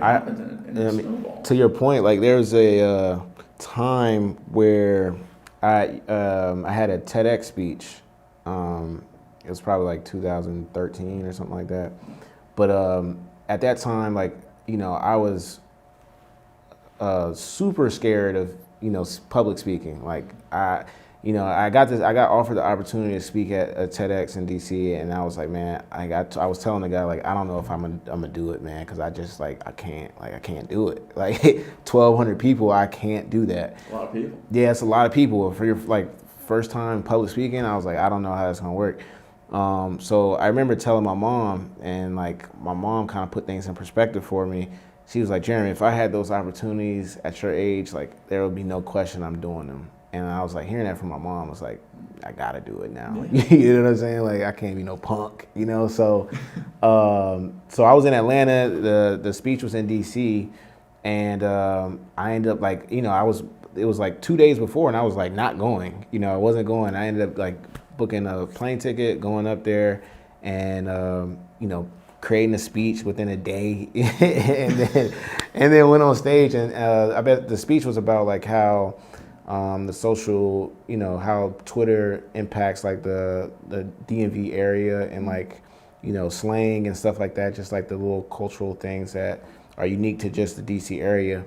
happens and it snowballs. To your point, like there's a time where I had a TEDx speech. It was probably like 2013 or something like that. But at that time, like, you know, I was super scared of, you know, public speaking. Like I got offered the opportunity to speak at a TEDx in DC, and I was like, man, I was telling the guy, like, I don't know if I'm gonna do it, man, because I just, like, I can't do it. Like 1,200 people, I can't do that. A lot of people. Yeah, it's a lot of people. For your, like, first time public speaking, I was like, I don't know how that's gonna work. So I remember telling my mom, and like my mom kind of put things in perspective for me. She was like, Jeremy, if I had those opportunities at your age, like there would be no question I'm doing them. And I was like, hearing that from my mom, I was like, I gotta do it now. Yeah. You know what I'm saying? Like I can't be no punk, you know? So, so I was in Atlanta, the speech was in DC, and I ended up, like, you know, it was like 2 days before, and I was like not going, you know, I wasn't going. I ended up like booking a plane ticket, going up there, and you know, creating a speech within a day, and then went on stage, and I bet the speech was about like how the social, you know, how Twitter impacts like the DMV area, and like, you know, slang and stuff like that, just like the little cultural things that are unique to just the DC area.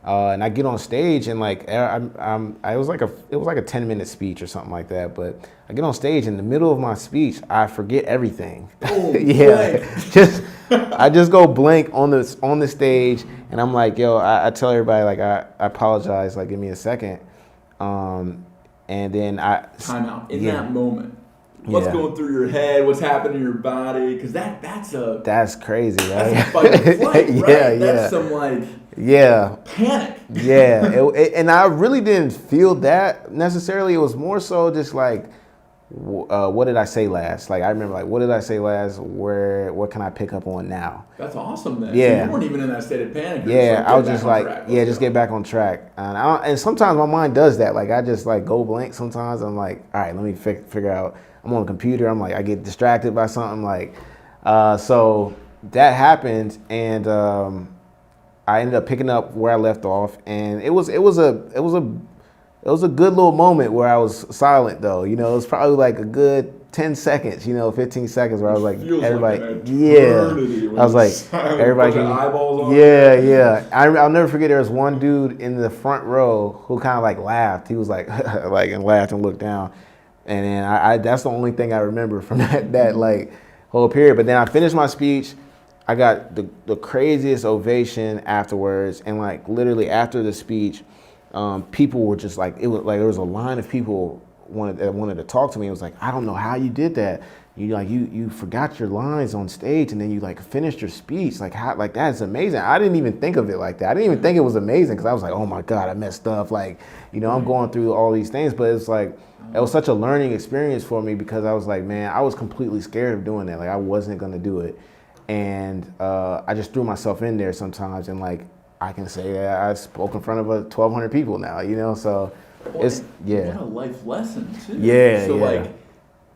And I get on stage, and like it was like a 10-minute speech or something like that. But I get on stage, in the middle of my speech, I forget everything. Oh, yeah, I just go blank on the stage, and I'm like, yo, I tell everybody, like, I apologize, like, give me a second. And then time out in that moment. What's going through your head? What's happening in your body? Because that's crazy, right? That's a fight or flight, right? That's some like panic. Yeah, and I really didn't feel that necessarily. It was more so just like, what did I say last? Like I remember, like, what did I say last? What can I pick up on now? That's awesome, then. Yeah, so you weren't even in that state of panic. Yeah, I was just like, just get back on track. And sometimes my mind does that. Like I just like go blank. Sometimes I'm like, all right, let me figure out. I'm on the computer. I'm like, I get distracted by something. Like, so that happened, and I ended up picking up where I left off, and it was a good little moment where I was silent, though. You know, it was probably like a good 10 seconds, you know, 15 seconds where I was like, everybody, I was like, everybody, eyeballs on yeah. I'll never forget. There was one dude in the front row who kind of like laughed. He was like, and laughed and looked down, and then I that's the only thing I remember from that like whole period. But then I finished my speech. I got the craziest ovation afterwards, and like literally after the speech, people were just like, it was like there was a line of people that wanted to talk to me. It was like, I don't know how you did that. You forgot your lines on stage, and then you like finished your speech. Like how, like that's amazing. I didn't even think of it like that. I didn't even think it was amazing, because I was like, oh my God, I messed up. Like, you know, I'm going through all these things, but it's like it was such a learning experience for me, because I was like, man, I was completely scared of doing that. Like I wasn't gonna do it. And I just threw myself in there sometimes, and like I can say that I spoke in front of 1,200 people now, you know. So it's what a life lesson too. So like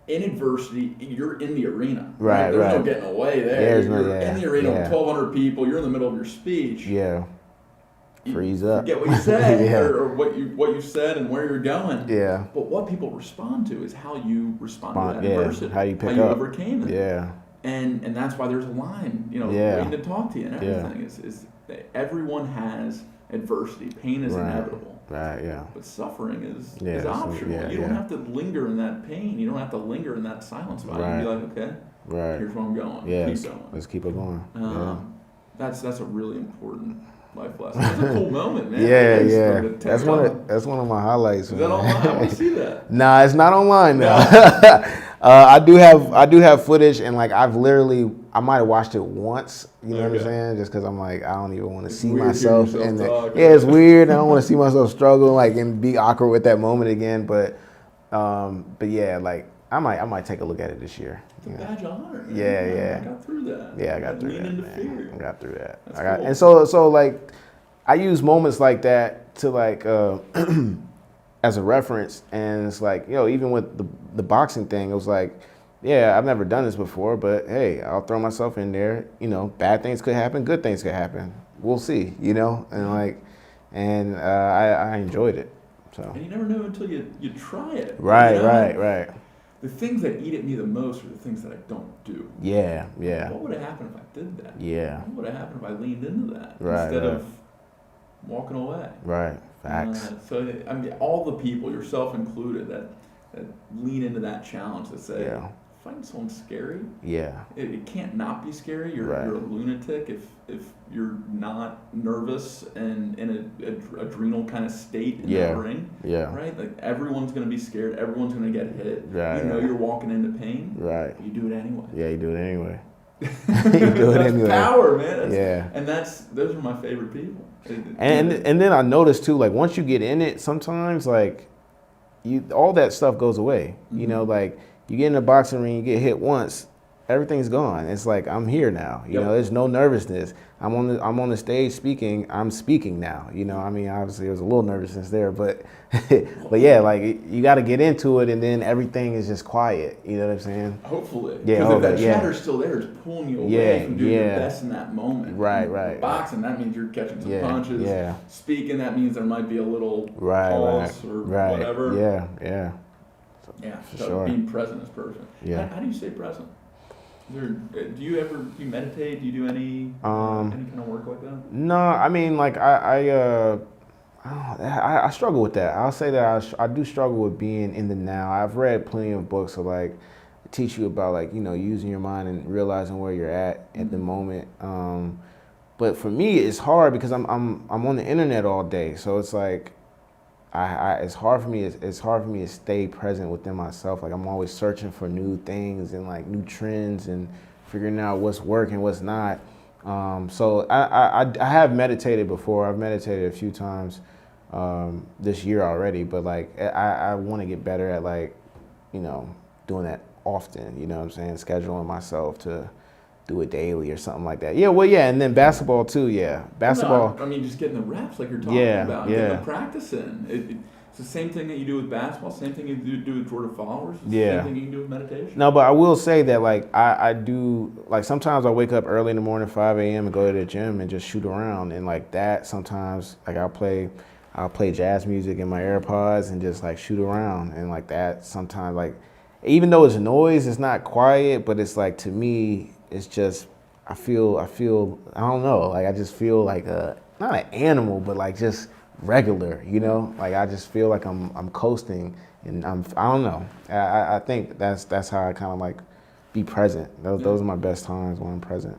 in adversity, you're in the arena. Right. There's no getting away there. You're in the arena with 1,200 people. You're in the middle of your speech. Freeze up. Forget what you said or what you said and where you're going. Yeah. But what people respond to is how you respond to that adversity. How you pick up. How you overcame it. Yeah. And that's why there's a line, you know, waiting to talk to you and everything. Is everyone has adversity. Pain is inevitable. Right, yeah. But suffering is optional. You don't have to linger in that pain. You don't have to linger in that silence about it. You can be like, okay, here's where I'm going. Yeah, keep going. Let's keep it going. That's a really important life lesson. That's a cool moment, man. That's one of my highlights. Is that online? I want to see that. Nah, it's not online now. I do have footage, and like I might have watched it once. You know what I'm saying? Just because I'm like, I don't even want to see myself. It's weird. I don't want to see myself struggle, like, and be awkward with that moment again. But yeah, like I might take a look at it this year. It's a badge of honor. Man. Yeah. I got through that. Yeah, I got through that. Man. I got through that. Cool. And so like, I use moments like that to like as a reference, and it's like, even with the boxing thing, it was like, I've never done this before, but hey, I'll throw myself in there. You know, bad things could happen, good things could happen. we'll see, you know, and like, and I enjoyed it. So. And you never know until you try it. Right, you know? right. The things that eat at me the most are the things that I don't do. Yeah. What would have happened if I did that? Yeah. What would have happened if I leaned into that instead of walking away? Right. Facts. So I mean, all the people, yourself included, that lean into that challenge that say, find someone scary. Yeah. It can't not be scary. You're a lunatic if you're not nervous and in an adrenal kind of state in the ring. Yeah. Right? Like everyone's going to be scared. Everyone's going to get hit. Right. You know you're walking into pain. Right. You do it anyway. Yeah, you do it anyway. You do it anyway. Power, man. And those are my favorite people. And then I noticed too, like once you get in it, sometimes like all that stuff goes away. Mm-hmm. You know, like you get in a boxing ring, you get hit once, everything's gone. It's like I'm here now. You know, there's no nervousness. I'm on the stage speaking. I'm speaking now. You know, I mean, obviously there's a little nervousness there, but yeah, like you got to get into it, and then everything is just quiet. You know what I'm saying? Hopefully, because if that chatter's still there, it's pulling you away from doing your best in that moment. Right. Boxing, that means you're catching some punches. Yeah. Speaking, that means there might be a little pause or whatever. Yeah. Yeah, for so sure. Being present is perfect. Yeah. How do you stay present? Do you meditate? Do you do any kind of work like that? No, I mean, like I struggle with that. I'll say that I do struggle with being in the now. I've read plenty of books of like teach you about like, you know, using your mind and realizing where you're at the moment. But for me, it's hard because I'm on the internet all day, so it's like it's hard for me to stay present within myself. Like I'm always searching for new things and like new trends and figuring out what's working, what's not. So I have meditated before. I've meditated a few times this year already, but like I want to get better at like, you know, doing that often. You know what I'm saying? Scheduling myself to do it daily or something like that. Yeah, well, yeah, and then basketball too. Yeah, basketball. No, I mean, just getting the reps like you're talking about, getting the practice in. It's the same thing that you do with basketball, same thing you do with Tour de Followers, same thing you can do with meditation. No, but I will say that like I do, like sometimes I wake up early in the morning, 5 a.m. and go to the gym and just shoot around, and like that sometimes like I'll play jazz music in my AirPods and just like shoot around, and like that sometimes like even though it's noise, it's not quiet, but it's like to me it's just I feel I don't know, like I just feel like not an animal, but like just regular, you know, like I just feel like I'm coasting, and I don't know. I think that's how I kind of like be present. Those are my best times when I'm present.